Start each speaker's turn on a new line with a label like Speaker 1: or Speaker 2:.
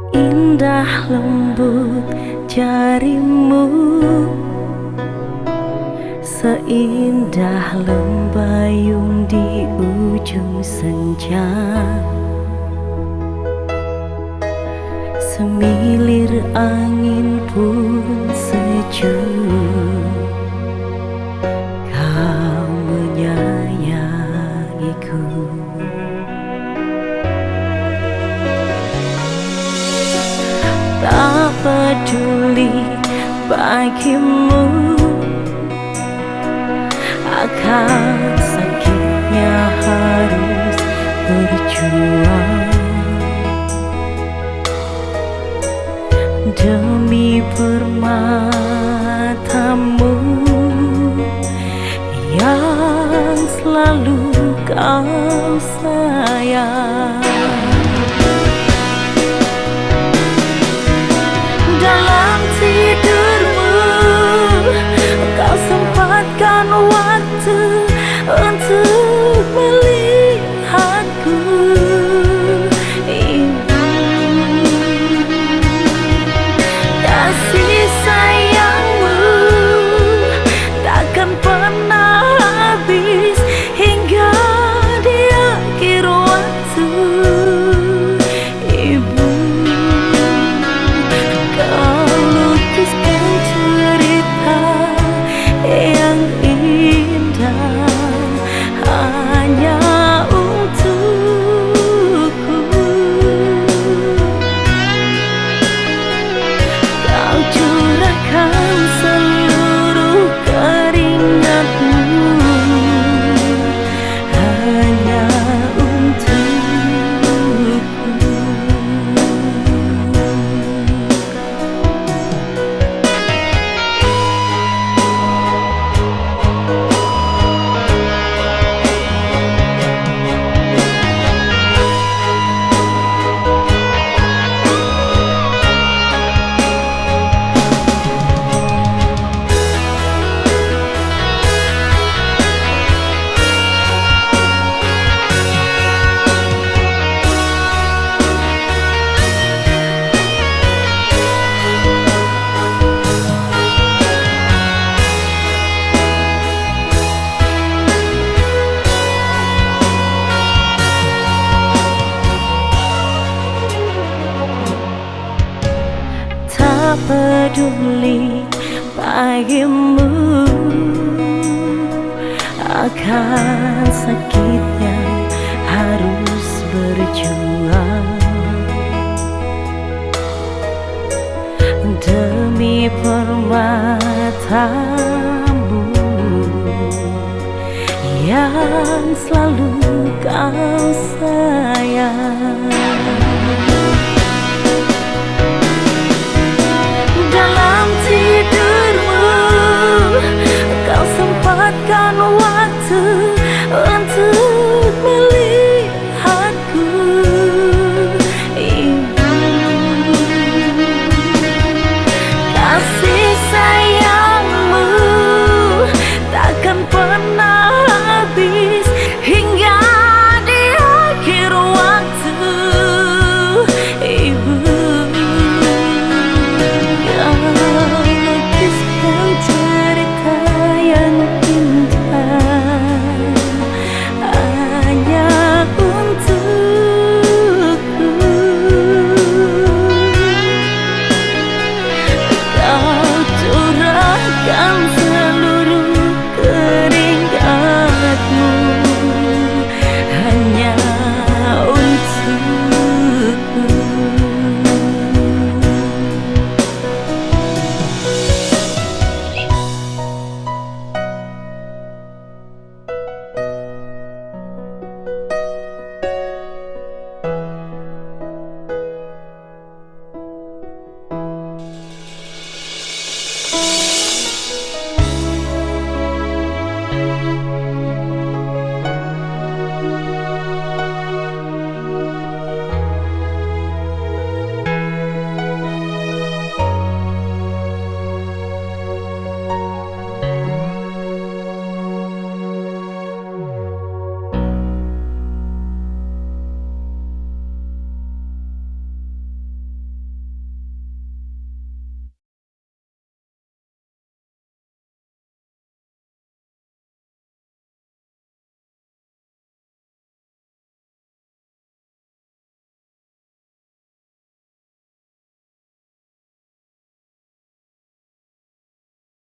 Speaker 1: Indah lembut jarimu, seindah lembayung di ujung senja. Semilir angin pun sejuk, kau menyayangiku. Tak peduli bagimu akan sakitnya harus berjuang demi permatamu yang selalu kau sayang. Dalam tidurmu kau sempatkan waktu untuk melihatku, Ibu. Kasih sayangmu takkan pernah habis hingga di akhir waktu, Ibu. Yang indah hanya untukku. Kau curahkan seluruh keringatmu hanya untukku. Tak peduli bagimu akan sakitnya harus berjuang demi permatamu yang selalu kau sayang.